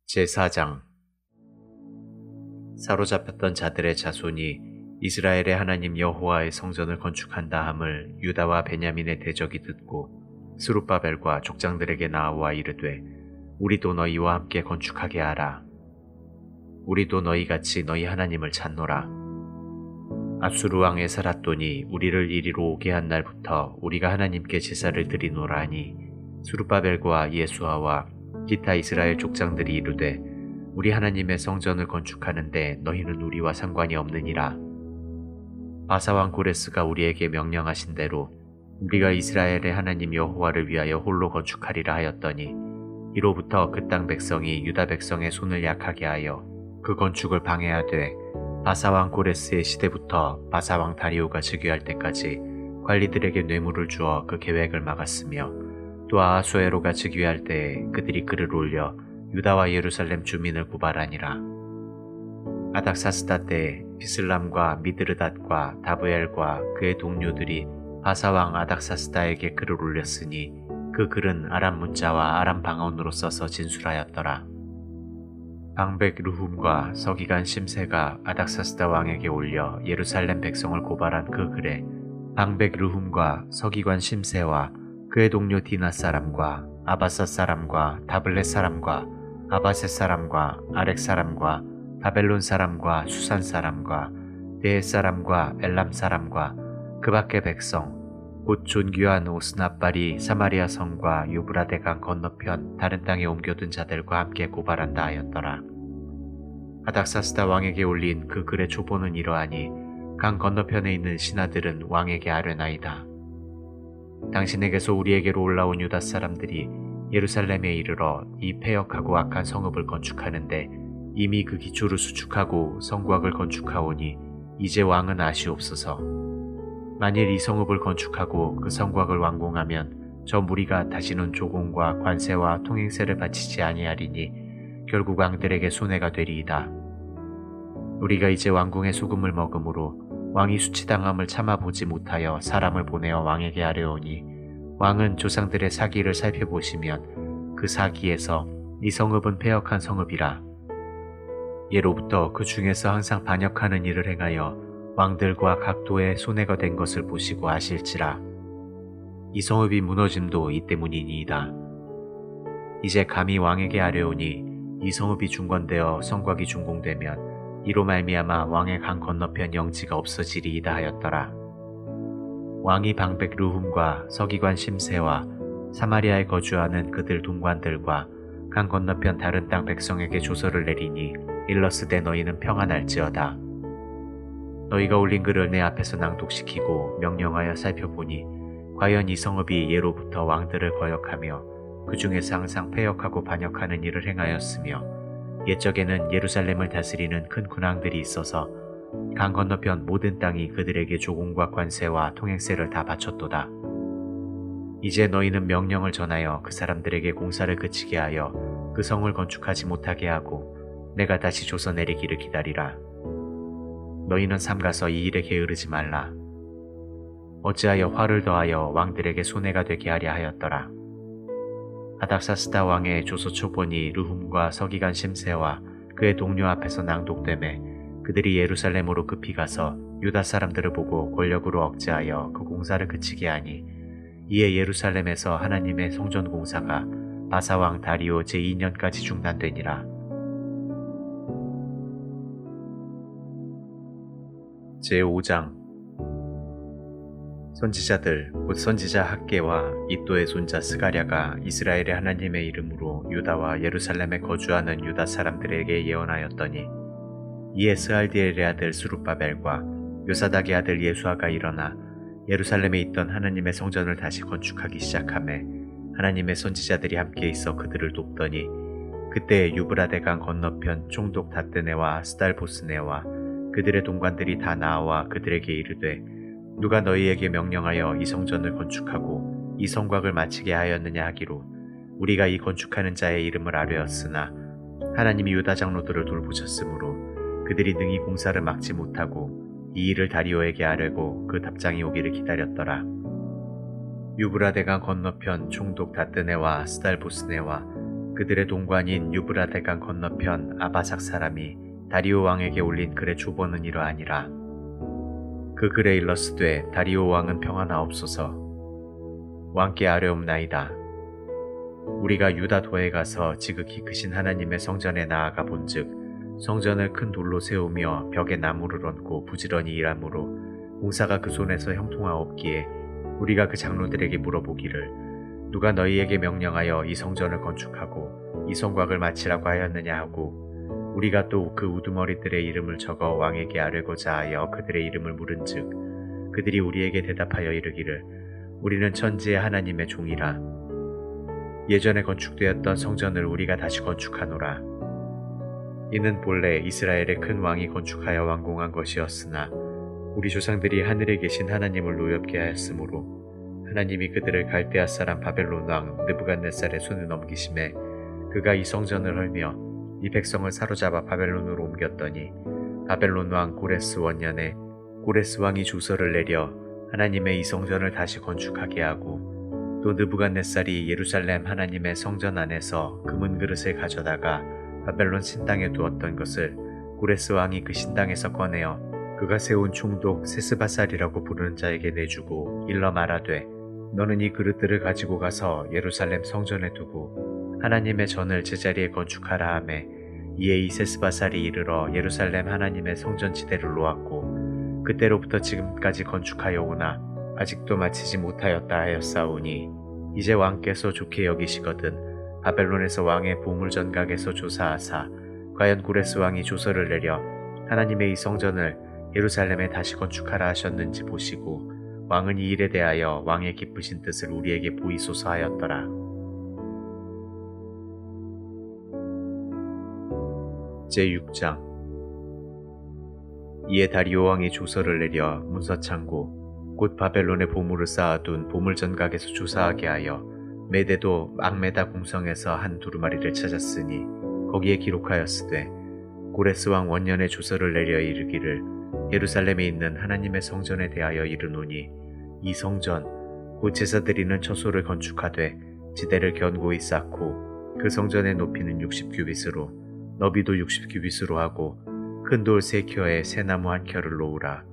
제4장. 사로잡혔던 자들의 자손이 이스라엘의 하나님 여호와의 성전을 건축한다 함을 유다와 베냐민의 대적이 듣고 스룹바벨과 족장들에게 나와 이르되, 우리도 너희와 함께 건축하게 하라. 우리도 너희같이 너희 하나님을 찾노라. 아수르 왕 에스라돈이 우리를 이리로 오게 한 날부터 우리가 하나님께 제사를 드리노라 하니, 스룹바벨과 예수아와 기타 이스라엘 족장들이 이르되, 우리 하나님의 성전을 건축하는데 너희는 우리와 상관이 없느니라. 바사왕 고레스가 우리에게 명령하신 대로 우리가 이스라엘의 하나님 여호와를 위하여 홀로 건축하리라 하였더니, 이로부터 그 땅 백성이 유다 백성의 손을 약하게 하여 그 건축을 방해하되, 바사왕 고레스의 시대부터 바사왕 다리오가 즉위할 때까지 관리들에게 뇌물을 주어 그 계획을 막았으며, 또 아하수에로가 즉위할 때에 그들이 글을 올려 유다와 예루살렘 주민을 고발하니라. 아닥사스다 때에 비슬람과 미드르닷과 다브엘과 그의 동료들이 바사왕 아닥사스다에게 글을 올렸으니, 그 글은 아람 문자와 아람 방언으로 써서 진술하였더라. 방백 르훔과 서기관 심세가 아닥사스다 왕에게 올려 예루살렘 백성을 고발한 그 글에, 방백 르훔과 서기관 심세와 그의 동료 디나 사람과 아바사 사람과 다블렛 사람과 아바셋 사람과 아렉 사람과 바벨론 사람과 수산 사람과 데에 사람과 엘람 사람과 그 밖의 백성, 곧 존귀한 오스나발이 사마리아 성과 유브라데 강 건너편 다른 땅에 옮겨둔 자들과 함께 고발한다 하였더라. 아닥사스다 왕에게 올린 그 글의 초보는 이러하니, 강 건너편에 있는 신하들은 왕에게 아뢰나이다. 당신에게서 우리에게로 올라온 유다 사람들이 예루살렘에 이르러 이 패역하고 악한 성읍을 건축하는데, 이미 그 기초를 수축하고 성곽을 건축하오니 이제 왕은 아시옵소서. 만일 이 성읍을 건축하고 그 성곽을 완공하면 저 무리가 다시는 조공과 관세와 통행세를 바치지 아니하리니 결국 왕들에게 손해가 되리이다. 우리가 이제 왕궁의 소금을 먹음으로 왕이 수치당함을 참아보지 못하여 사람을 보내어 왕에게 아뢰오니, 왕은 조상들의 사기를 살펴보시면 그 사기에서 이 성읍은 패역한 성읍이라. 예로부터 그 중에서 항상 반역하는 일을 행하여 왕들과 각 도에 손해가 된 것을 보시고 아실지라. 이 성읍이 무너짐도 이 때문이니이다. 이제 감히 왕에게 아뢰오니, 이 성읍이 중건되어 성곽이 준공되면 이로 말미암아 왕의 강 건너편 영지가 없어지리이다 하였더라. 왕이 방백 르훔과 서기관 심세와 사마리아에 거주하는 그들 동관들과 강 건너편 다른 땅 백성에게 조서를 내리니, 일러스되 너희는 평안할지어다. 너희가 올린 글을 내 앞에서 낭독시키고 명령하여 살펴보니, 과연 이 성읍이 예로부터 왕들을 거역하며 그 중에서 항상 패역하고 반역하는 일을 행하였으며, 옛적에는 예루살렘을 다스리는 큰 군왕들이 있어서 강 건너편 모든 땅이 그들에게 조공과 관세와 통행세를 다 바쳤도다. 이제 너희는 명령을 전하여 그 사람들에게 공사를 그치게 하여 그 성을 건축하지 못하게 하고 내가 다시 조서 내리기를 기다리라. 너희는 삼가서 이 일에 게으르지 말라. 어찌하여 화를 더하여 왕들에게 손해가 되게 하려 하였더라. 아닥사스다 왕의 조서 초본이 르훔과 서기관 심세와 그의 동료 앞에서 낭독되매, 그들이 예루살렘으로 급히 가서 유다 사람들을 보고 권력으로 억제하여 그 공사를 그치게 하니, 이에 예루살렘에서 하나님의 성전 공사가 바사왕 다리오 제2년까지 중단되니라. 제5장. 선지자들 곧 선지자 학개와 이또의 손자 스가랴가 이스라엘의 하나님의 이름으로 유다와 예루살렘에 거주하는 유다 사람들에게 예언하였더니, 이에 스알디엘의 아들 스룹바벨과 요사닥의 아들 예수아가 일어나 예루살렘에 있던 하나님의 성전을 다시 건축하기 시작하매, 하나님의 선지자들이 함께 있어 그들을 돕더니, 그때 유브라데 강 건너편 총독 다뜨네와 스달보스네와 그들의 동관들이 다 나와 그들에게 이르되, 누가 너희에게 명령하여 이 성전을 건축하고 이 성곽을 마치게 하였느냐 하기로, 우리가 이 건축하는 자의 이름을 아뢰었으나 하나님이 유다 장로들을 돌보셨으므로 그들이 능히 공사를 막지 못하고 이 일을 다리오에게 아뢰고 그 답장이 오기를 기다렸더라. 유브라데강 건너편 총독 다뜨네와 스달보스네와 그들의 동관인 유브라데강 건너편 아바삭 사람이 다리오 왕에게 올린 글의 주보는 이러하니라. 그 글에 일렀으되 다리오 왕은 평안하옵소서. 왕께 아뢰옵나이다. 우리가 유다 도에 가서 지극히 크신 하나님의 성전에 나아가 본즉 성전을 큰 돌로 세우며 벽에 나무를 얹고 부지런히 일하므로 공사가 그 손에서 형통하옵기에 우리가 그 장로들에게 물어보기를 누가 너희에게 명령하여 이 성전을 건축하고 이 성곽을 마치라고 하였느냐 하고 우리가 또 그 우두머리들의 이름을 적어 왕에게 아뢰고자 하여 그들의 이름을 물은즉 그들이 우리에게 대답하여 이르기를 우리는 천지의 하나님의 종이라. 예전에 건축되었던 성전을 우리가 다시 건축하노라. 이는 본래 이스라엘의 큰 왕이 건축하여 완공한 것이었으나 우리 조상들이 하늘에 계신 하나님을 노엽게 하였으므로 하나님이 그들을 갈대아 사람 바벨론 왕 느부갓네살의 손에 넘기심에 그가 이 성전을 헐며 이 백성을 사로잡아 바벨론으로 옮겼더니 바벨론 왕 고레스 원년에 고레스 왕이 조서를 내려 하나님의 이 성전을 다시 건축하게 하고 또 느부갓네살이 예루살렘 하나님의 성전 안에서 금은 그릇을 가져다가 바벨론 신당에 두었던 것을 고레스 왕이 그 신당에서 꺼내어 그가 세운 총독 세스바살이라고 부르는 자에게 내주고 일러 말하되 너는 이 그릇들을 가지고 가서 예루살렘 성전에 두고 하나님의 전을 제자리에 건축하라 하매 이에 이 세스바살이 이르러 예루살렘 하나님의 성전 지대를 놓았고 그때로부터 지금까지 건축하여 오나 아직도 마치지 못하였다 하였사오니 이제 왕께서 좋게 여기시거든 바벨론에서 왕의 보물전각에서 조사하사 과연 고레스 왕이 조서를 내려 하나님의 이 성전을 예루살렘에 다시 건축하라 하셨는지 보시고 왕은 이 일에 대하여 왕의 기쁘신 뜻을 우리에게 보이소서 하였더라. 제6장 이에 다리오 왕이 조서를 내려 문서창고 곧 바벨론의 보물을 쌓아둔 보물전각에서 조사하게 하여 메대도 악메다 공성에서 한 두루마리를 찾았으니 거기에 기록하였으되 고레스 왕 원년에 조서를 내려 이르기를 예루살렘에 있는 하나님의 성전에 대하여 이르노니 이 성전 곧 제사 드리는 처소를 건축하되 지대를 견고히 쌓고 그 성전의 높이는 60규빗으로 너비도 60규빗으로 하고 큰 돌 3켜에 새나무 1켜를 놓으라.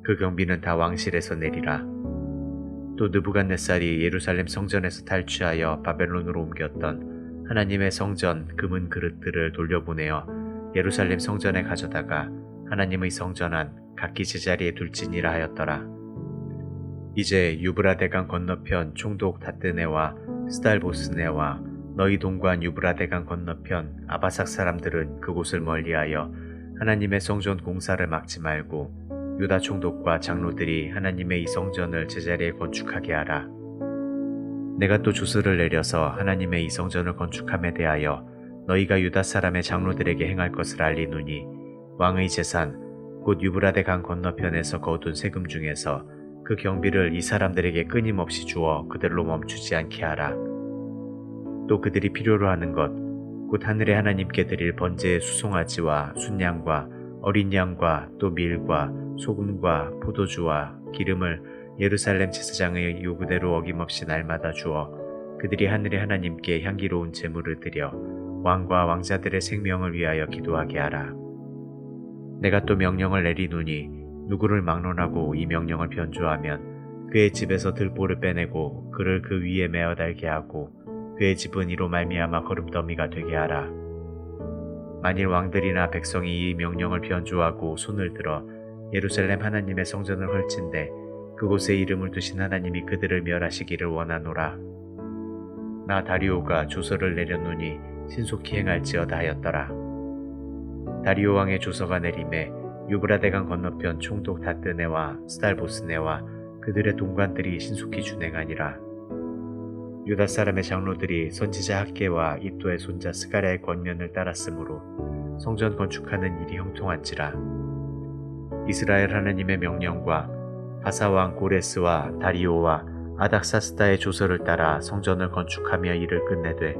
그 경비는 다 왕실에서 내리라. 또 느부갓네살이 예루살렘 성전에서 탈취하여 바벨론으로 옮겼던 하나님의 성전 금은 그릇들을 돌려보내어 예루살렘 성전에 가져다가 하나님의 성전 안 각기 제자리에 둘지니라 하였더라. 이제 유브라데강 건너편 총독 다뜨네와 스달보스네와 너희 동관 유브라데강 건너편 아바삭 사람들은 그곳을 멀리하여 하나님의 성전 공사를 막지 말고 유다 총독과 장로들이 하나님의 이 성전을 제자리에 건축하게 하라. 내가 또 조서를 내려서 하나님의 이 성전을 건축함에 대하여 너희가 유다 사람의 장로들에게 행할 것을 알리노니 왕의 재산 곧 유브라데 강 건너편에서 거둔 세금 중에서 그 경비를 이 사람들에게 끊임없이 주어 그들로 멈추지 않게 하라. 또 그들이 필요로 하는 것 곧 하늘의 하나님께 드릴 번제의 수송아지와 순양과 어린 양과 또 밀과 소금과 포도주와 기름을 예루살렘 제사장의 요구대로 어김없이 날마다 주어 그들이 하늘의 하나님께 향기로운 제물을 드려 왕과 왕자들의 생명을 위하여 기도하게 하라. 내가 또 명령을 내리노니 누구를 막론하고 이 명령을 변조하면 그의 집에서 들보를 빼내고 그를 그 위에 메어 달게 하고 그의 집은 이로 말미암아 거름더미가 되게 하라. 만일 왕들이나 백성이 이 명령을 변조하고 손을 들어 예루살렘 하나님의 성전을 헐진대 그곳에 이름을 두신 하나님이 그들을 멸하시기를 원하노라. 나 다리오가 조서를 내렸노니 신속히 행할지어다 하였더라. 다리오 왕의 조서가 내림에 유브라데강 건너편 총독 다뜨네와 스달보스네와 그들의 동관들이 신속히 준행하니라. 유다 사람의 장로들이 선지자 학계와 이도의 손자 스가랴의 권면을 따랐으므로 성전 건축하는 일이 형통한지라. 이스라엘 하나님의 명령과 바사왕 고레스와 다리오와 아닥사스다의 조서를 따라 성전을 건축하며 일을 끝내되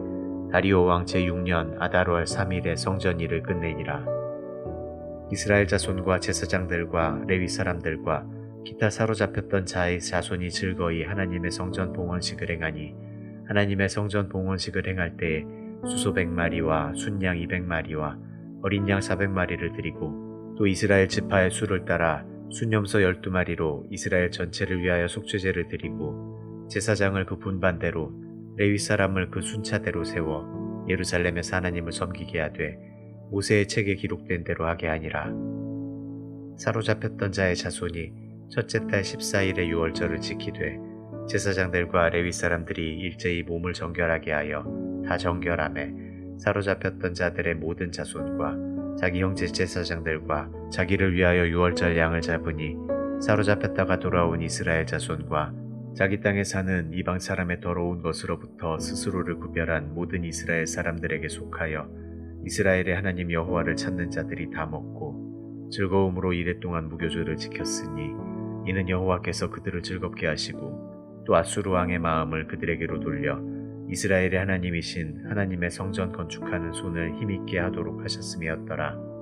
다리오 왕 제6년 아달월 3일에 성전 일을 끝내니라. 이스라엘 자손과 제사장들과 레위 사람들과 기타 사로잡혔던 자의 자손이 즐거이 하나님의 성전 봉헌식을 행하니 하나님의 성전 봉헌식을 행할 때에 수소 100마리와 순양 200마리와 어린 양 400마리를 드리고 또 이스라엘 지파의 수를 따라 순염소 12마리로 이스라엘 전체를 위하여 속죄제를 드리고 제사장을 그 분반대로 레위 사람을 그 순차대로 세워 예루살렘에서 하나님을 섬기게 하되 모세의 책에 기록된 대로 하게 하니라. 사로잡혔던 자의 자손이 첫째 달 14일의 유월절을 지키되 제사장들과 레위 사람들이 일제히 몸을 정결하게 하여 다 정결함에 사로잡혔던 자들의 모든 자손과 자기 형제 제사장들과 자기를 위하여 유월절 양을 잡으니 사로잡혔다가 돌아온 이스라엘 자손과 자기 땅에 사는 이방 사람의 더러운 것으로부터 스스로를 구별한 모든 이스라엘 사람들에게 속하여 이스라엘의 하나님 여호와를 찾는 자들이 다 먹고 즐거움으로 이랫동안 무교절을 지켰으니 이는 여호와께서 그들을 즐겁게 하시고 또 아수르 왕의 마음을 그들에게로 돌려 이스라엘의 하나님이신 하나님의 성전 건축하는 손을 힘있게 하도록 하셨음이었더라.